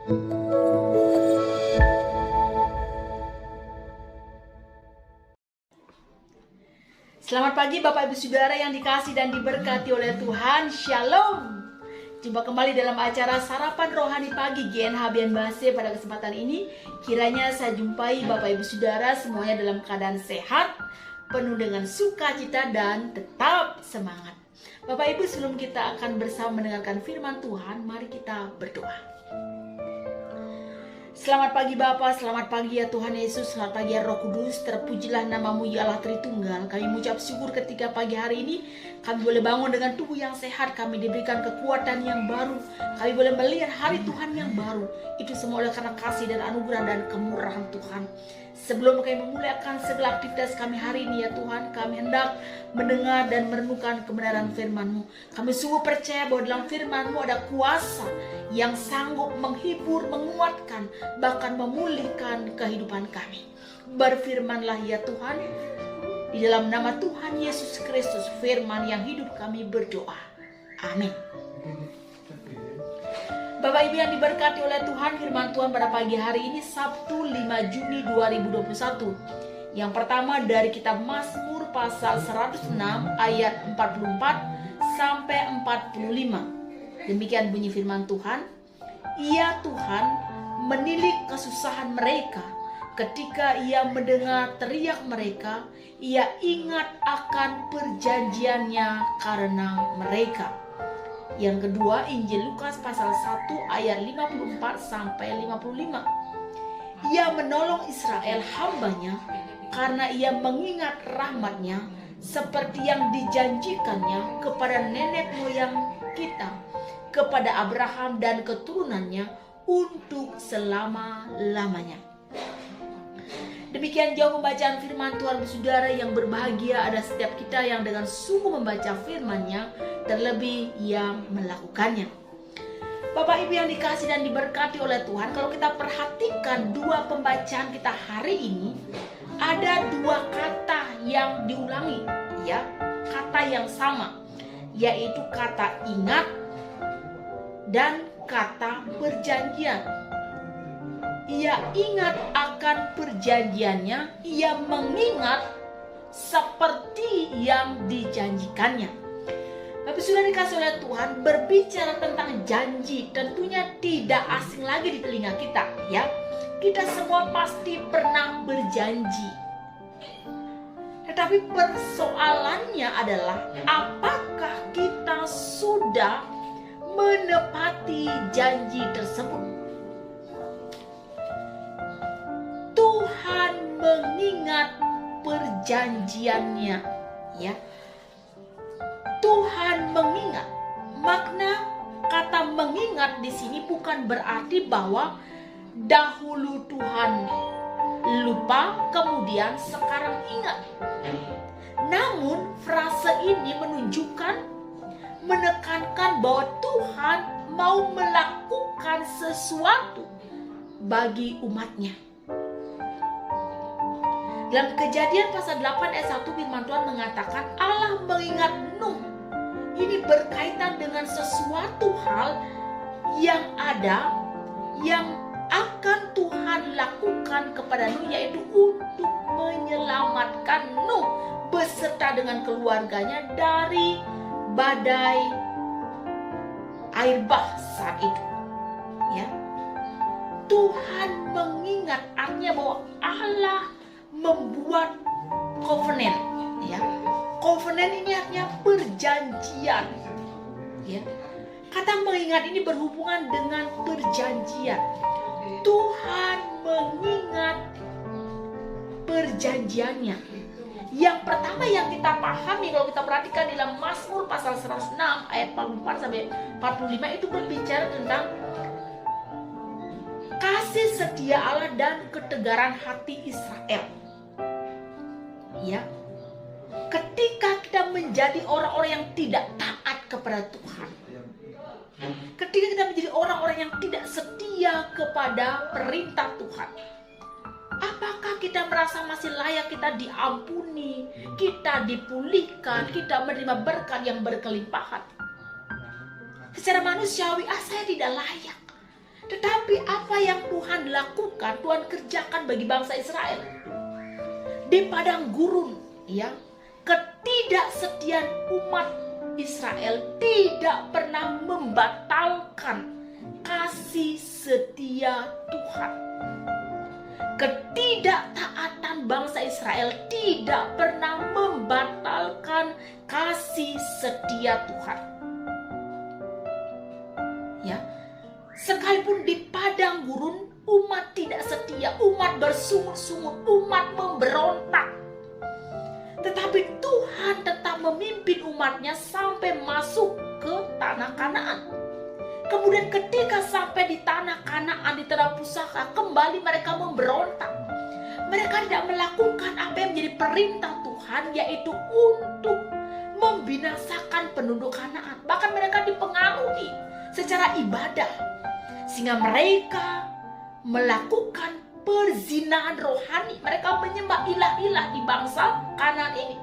Selamat pagi Bapak Ibu Saudara yang dikasihi dan diberkati oleh Tuhan. Shalom. Jumpa kembali dalam acara Sarapan Rohani Pagi GNH Bianbase. Pada kesempatan ini kiranya saya jumpai Bapak Ibu Saudara semuanya dalam keadaan sehat, penuh dengan sukacita dan tetap semangat. Bapak Ibu, sebelum kita akan bersama mendengarkan firman Tuhan, mari kita berdoa. Selamat pagi Bapa, selamat pagi ya Tuhan Yesus, selamat pagi ya Roh Kudus, terpujilah namamu ya Allah Tritunggal. Kami mengucap syukur ketika pagi hari ini kami boleh bangun dengan tubuh yang sehat, kami diberikan kekuatan yang baru, kami boleh melihat hari Tuhan yang baru. Itu semua oleh karena kasih dan anugerah dan kemurahan Tuhan. Sebelum kami memulakan segala aktivitas kami hari ini ya Tuhan, kami hendak mendengar dan merenungkan kebenaran firman-Mu. Kami sungguh percaya bahwa dalam firman-Mu ada kuasa yang sanggup menghibur, menguatkan, bahkan memulihkan kehidupan kami. Berfirmanlah ya Tuhan, di dalam nama Tuhan Yesus Kristus, firman yang hidup kami berdoa. Amin. Bapak Ibu yang diberkati oleh Tuhan, firman Tuhan pada pagi hari ini Sabtu 5 Juni 2021. Yang pertama dari kitab Mazmur pasal 106 ayat 44 sampai 45. Demikian bunyi firman Tuhan. Ia Tuhan menilik kesusahan mereka. Ketika ia mendengar teriak mereka, ia ingat akan perjanjiannya karena mereka. Yang kedua, Injil Lukas pasal 1 ayat 54 sampai 55. Ia menolong Israel hambanya karena ia mengingat rahmatnya seperti yang dijanjikannya kepada nenek moyang kita, kepada Abraham dan keturunannya untuk selama-lamanya. Demikian jauh pembacaan firman Tuhan. Saudara yang berbahagia ada setiap kita yang dengan sungguh membaca firman-Nya, terlebih yang melakukannya. Bapak Ibu yang dikasihi dan diberkati oleh Tuhan, kalau kita perhatikan dua pembacaan kita hari ini, ada dua kata yang diulangi, ya, kata yang sama, yaitu kata ingat dan kata perjanjian. Ia ingat akan perjanjiannya, ia mengingat seperti yang dijanjikannya. Bapak sudah dikasih oleh Tuhan, berbicara tentang janji tentunya tidak asing lagi di telinga kita, ya. Kita semua pasti pernah berjanji. Tetapi persoalannya adalah apakah kita sudah menepati janji tersebut? Tuhan mengingat perjanjiannya, ya. Tuhan mengingat. Makna kata mengingat di sini bukan berarti bahwa dahulu Tuhan lupa, kemudian sekarang ingat. Namun frase ini menunjukkan, menekankan bahwa Tuhan mau melakukan sesuatu bagi umatnya. Dalam Kejadian pasal 8 ayat 1 firman Tuhan mengatakan Allah mengingat Nuh. Ini berkaitan dengan sesuatu hal yang ada, yang akan Tuhan lakukan kepada Nuh, yaitu untuk menyelamatkan Nuh beserta dengan keluarganya dari badai air bah saat itu, ya. Tuhan mengingat, artinya bahwa Allah membuat covenant, ya. Covenant ini artinya perjanjian, ya. Kata mengingat ini berhubungan dengan perjanjian. Tuhan mengingat perjanjiannya. Yang pertama yang kita pahami kalau kita perhatikan dalam Mazmur pasal 106 ayat 44 sampai 45 itu berbicara tentang kasih setia Allah dan ketegaran hati Israel. Ya. Ketika kita menjadi orang-orang yang tidak taat kepada Tuhan, ketika kita menjadi orang-orang yang tidak setia kepada perintah Tuhan, apakah kita merasa masih layak kita diampuni, kita dipulihkan, kita menerima berkat yang berkelimpahan? Secara manusiawi, saya tidak layak. Tetapi apa yang Tuhan lakukan, Tuhan kerjakan bagi bangsa Israel di padang gurun, ya, ketidaksetiaan umat Israel tidak pernah membatalkan kasih setia Tuhan. Ketidaktaatan bangsa Israel tidak pernah membatalkan kasih setia Tuhan. Ya, sekalipun di padang gurun umat tidak setia, umat bersungut-sungut, umat memberontak, tetapi Tuhan tetap memimpin umatnya sampai masuk ke tanah Kanaan. Kemudian ketika sampai di tanah Kanaan, di tanah pusaka, kembali mereka memberontak. Mereka tidak melakukan apa yang menjadi perintah Tuhan, yaitu untuk membinasakan penduduk Kanaan. Bahkan mereka dipengaruhi secara ibadah, sehingga mereka melakukan perzinahan rohani. Mereka menyembah ilah-ilah di bangsa Kanaan ini.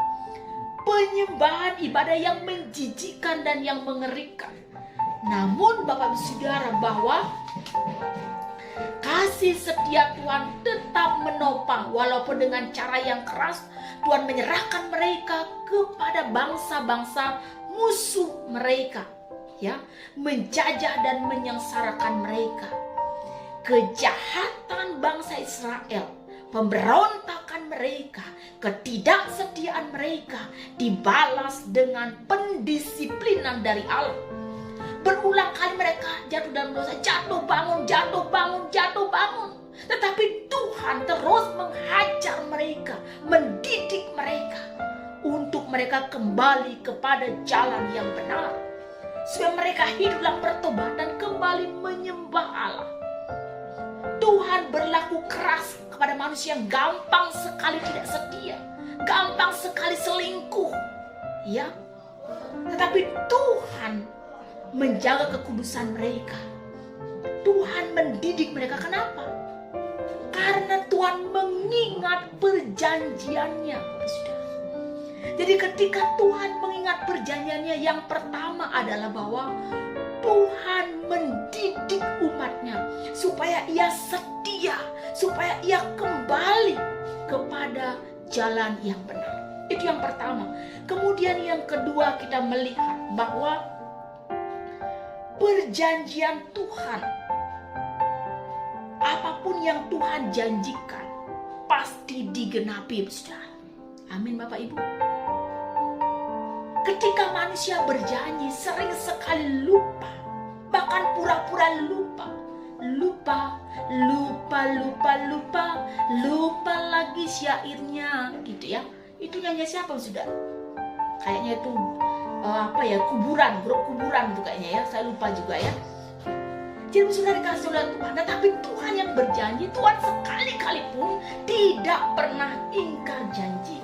Penyembahan ibadah yang menjijikkan dan yang mengerikan. Namun Bapak Ibu Saudara, bahwa kasih setia Tuhan tetap menopang, walaupun dengan cara yang keras. Tuhan menyerahkan mereka kepada bangsa-bangsa musuh mereka, ya, menjajah dan menyengsarakan mereka. Kejahatan bangsa Israel, pemberontakan mereka, ketidaksetiaan mereka dibalas dengan pendisiplinan dari Allah. Berulang kali mereka jatuh dalam dosa, jatuh bangun, jatuh bangun, jatuh bangun. Tetapi Tuhan terus menghajar mereka, mendidik mereka untuk mereka kembali kepada jalan yang benar, supaya mereka hidup dalam pertobatan, kembali menyembah Allah. Tuhan berlaku keras kepada manusia yang gampang sekali tidak setia, gampang sekali selingkuh, ya. Tetapi Tuhan menjaga kekudusan mereka. Tuhan mendidik mereka. Kenapa? Karena Tuhan mengingat perjanjiannya. Jadi ketika Tuhan mengingat perjanjiannya, yang pertama adalah bahwa Tuhan mendidik umatnya supaya ia setia, supaya ia kembali kepada jalan yang benar. Itu yang pertama. Kemudian yang kedua, kita melihat bahwa perjanjian Tuhan, apapun yang Tuhan janjikan pasti digenapi, saudara. Amin, Bapak Ibu. Ketika manusia berjanji, sering sekali lupa, bahkan pura-pura lupa, lupa lagi syairnya, gitu ya. Itu nyanyi siapa, saudara? Kayaknya itu kuburan, grup kuburan itu kayaknya ya, saya lupa juga ya. Jadi sudah dikasih oleh Tuhan, tetapi Tuhan yang berjanji, Tuhan sekali-kali pun tidak pernah ingkar janji.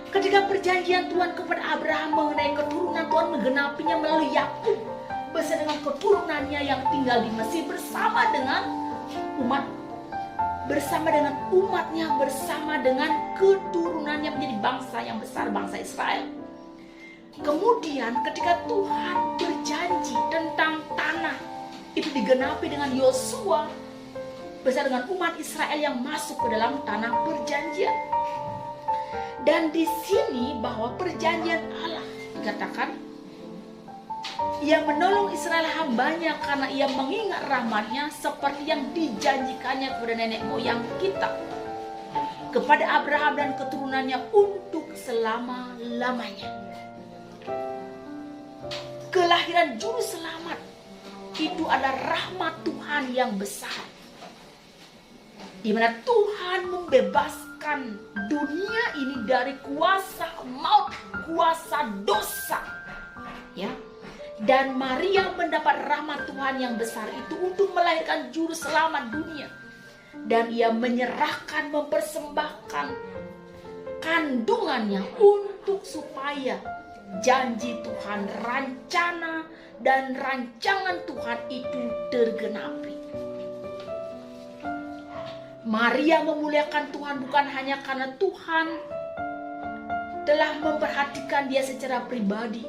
Ketika perjanjian Tuhan kepada Abraham mengenai keturunan, Tuhan menggenapinya melalui Yakub bersama dengan keturunannya yang tinggal di Mesir, bersama dengan umatnya, bersama dengan keturunannya menjadi bangsa yang besar, bangsa Israel. Kemudian ketika Tuhan berjanji tentang tanah, itu digenapi dengan Yosua bersama dengan umat Israel yang masuk ke dalam tanah perjanjian. Dan di sini bahwa perjanjian Allah dikatakan, ia menolong Israel hambanya karena ia mengingat rahmatnya seperti yang dijanjikannya kepada nenek moyang kita, kepada Abraham dan keturunannya untuk selama-lamanya. Kelahiran juru selamat itu adalah rahmat Tuhan yang besar, di mana Tuhan membebaskan dunia ini dari kuasa maut, kuasa dosa, ya. Dan Maria mendapat rahmat Tuhan yang besar itu untuk melahirkan juru selamat dunia, dan ia menyerahkan, mempersembahkan kandungannya untuk supaya janji Tuhan, rencana dan rancangan Tuhan itu tergenapi. Maria memuliakan Tuhan bukan hanya karena Tuhan telah memperhatikan dia secara pribadi,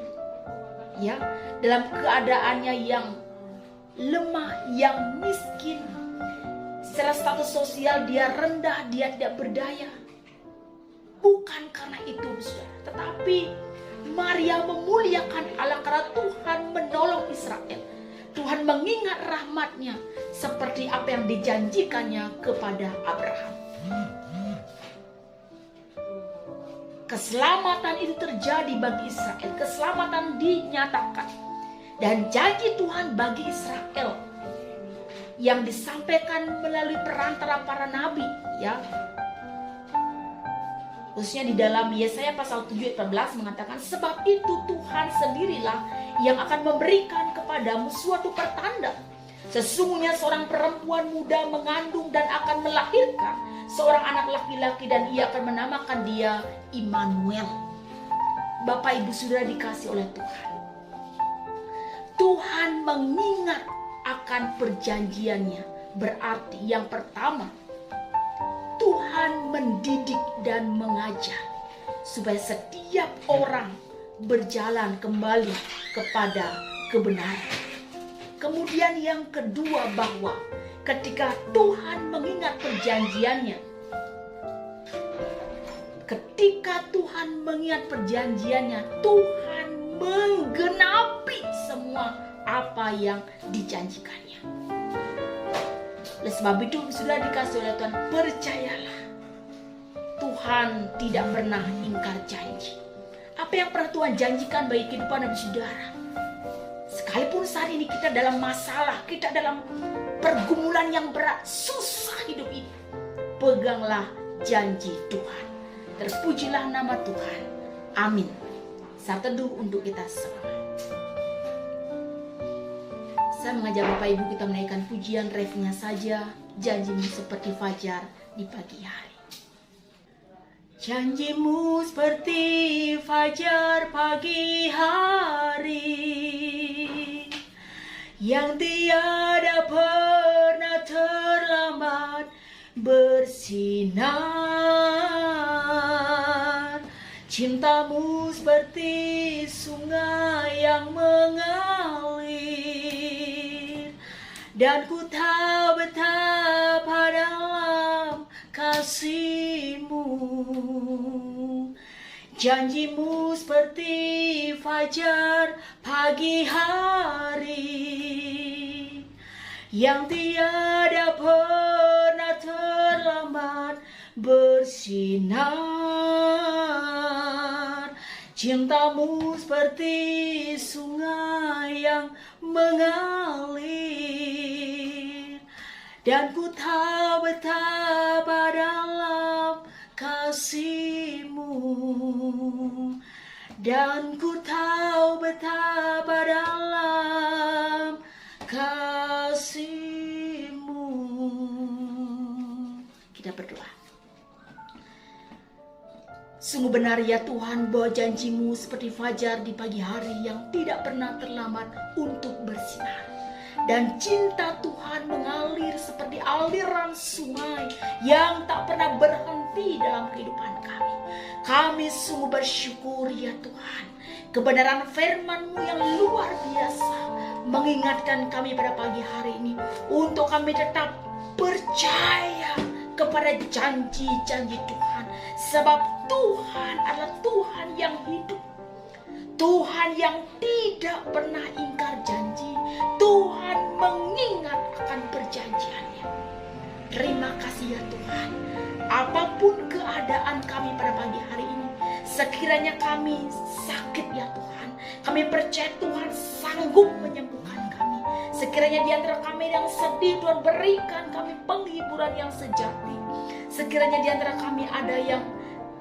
ya, dalam keadaannya lemah, yang miskin. Secara status sosial dia rendah, dia tidak berdaya. Bukan karena itu, saudara, tetapi Maria memuliakan Allah karena Tuhan menolong Israel. Tuhan mengingat rahmat-Nya seperti apa yang dijanjikannya kepada Abraham. Keselamatan itu terjadi bagi Israel. Keselamatan dinyatakan. Dan janji Tuhan bagi Israel yang disampaikan melalui perantara para nabi, ya. Khususnya di dalam Yesaya pasal 7 ayat 14 mengatakan, sebab itu Tuhan sendirilah yang akan memberikan kepadamu suatu pertanda. Sesungguhnya seorang perempuan muda mengandung dan akan melahirkan seorang anak laki-laki, dan ia akan menamakan dia Immanuel. Bapak Ibu Saudara dikasih oleh Tuhan. Tuhan mengingat akan perjanjiannya. Berarti yang pertama, Tuhan mendidik dan mengajar supaya setiap orang berjalan kembali kepada kebenaran. Kemudian yang kedua, bahwa ketika Tuhan mengingat perjanjiannya, Tuhan menggenapi semua apa yang dijanjikannya. Oleh sebab itu, sudah dikasih oleh Tuhan, percayalah, Tuhan tidak pernah ingkar janji. Apa yang pernah Tuhan janjikan bagi kehidupan dan saudara, sekalipun saat ini kita dalam masalah, kita dalam pergumulan yang berat, susah hidup ini, peganglah janji Tuhan. Terpujilah nama Tuhan. Amin. Saat teduh untuk kita semua. Saya mengajak Bapak Ibu kita menaikkan pujian refnya saja, janjimu seperti fajar di pagi hari. Janjimu seperti fajar pagi hari, yang tiada pernah terlambat bersinar. Cintamu seperti sungai yang mengalir, dan ku tahu betapa dalam kasih-Mu. Janjimu seperti fajar pagi hari, yang tiada pernah terlambat bersinar. Cintamu seperti sungai yang mengalir, dan ku tahu betapa dalam kasih-Mu, dan ku tahu betapa dalam kasih-Mu. Kita berdoa. Sungguh benar ya Tuhan, bahwa janji-Mu seperti fajar di pagi hari yang tidak pernah terlambat untuk bersinar. Dan cinta Tuhan mengalir seperti aliran sungai yang tak pernah berhenti dalam kehidupan kami. Kami sungguh bersyukur ya Tuhan, kebenaran firman-Mu yang luar biasa mengingatkan kami pada pagi hari ini untuk kami tetap percaya kepada janji-janji Tuhan. Sebab Tuhan adalah Tuhan yang hidup, Tuhan yang tidak pernah ingkar janji. Tuhan mengingat akan perjanjiannya. Terima kasih ya Tuhan. Apapun keadaan kami pada pagi hari ini, sekiranya kami sakit ya Tuhan, kami percaya Tuhan sanggup menyembuhkan kami. Sekiranya di antara kami yang sedih, Tuhan berikan kami penghiburan yang sejati. Sekiranya di antara kami ada yang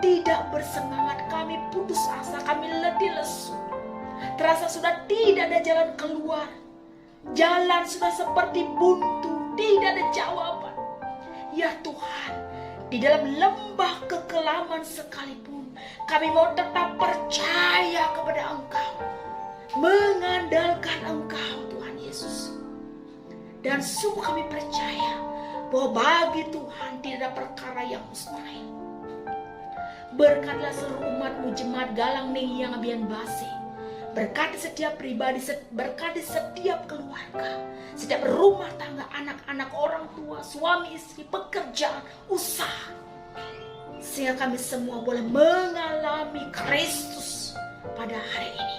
tidak bersemangat, kami putus asa, kami letih lesu, terasa sudah tidak ada jalan keluar, jalan sudah seperti buntu, tidak ada jawaban. Ya Tuhan, di dalam lembah kekelaman sekalipun, kami mau tetap percaya kepada Engkau, mengandalkan Engkau Tuhan Yesus. Dan sungguh kami percaya bahwa bagi Tuhan tidak ada perkara yang mustahil. Berkatlah seluruh umat-Mu, jemaat Galang Nengi yang Abian Base. Berkati setiap pribadi, berkati setiap keluarga, setiap rumah tangga, anak-anak, orang tua, suami, istri, pekerjaan, usaha. Sehingga kami semua boleh mengalami Kristus pada hari ini.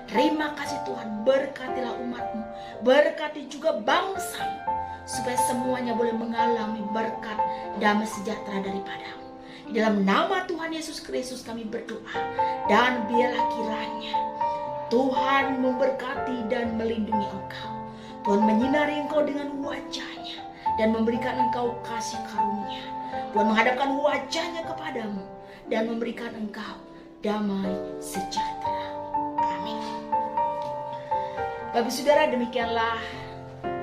Terima kasih Tuhan, berkatilah umat-Mu, berkati juga bangsa-Mu, supaya semuanya boleh mengalami berkat damai sejahtera daripada-Mu. Di dalam nama Tuhan Yesus Kristus kami berdoa, dan biarlah kiranya Tuhan memberkati dan melindungi engkau. Tuhan menyinari engkau dengan wajah-Nya dan memberikan engkau kasih karunia. Tuhan menghadapkan wajah-Nya kepadamu dan memberikan engkau damai sejahtera. Amin. Bapak Saudara, demikianlah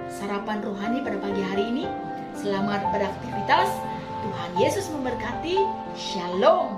sarapan rohani pada pagi hari ini. Selamat beraktivitas. Tuhan Yesus memberkati. Shalom.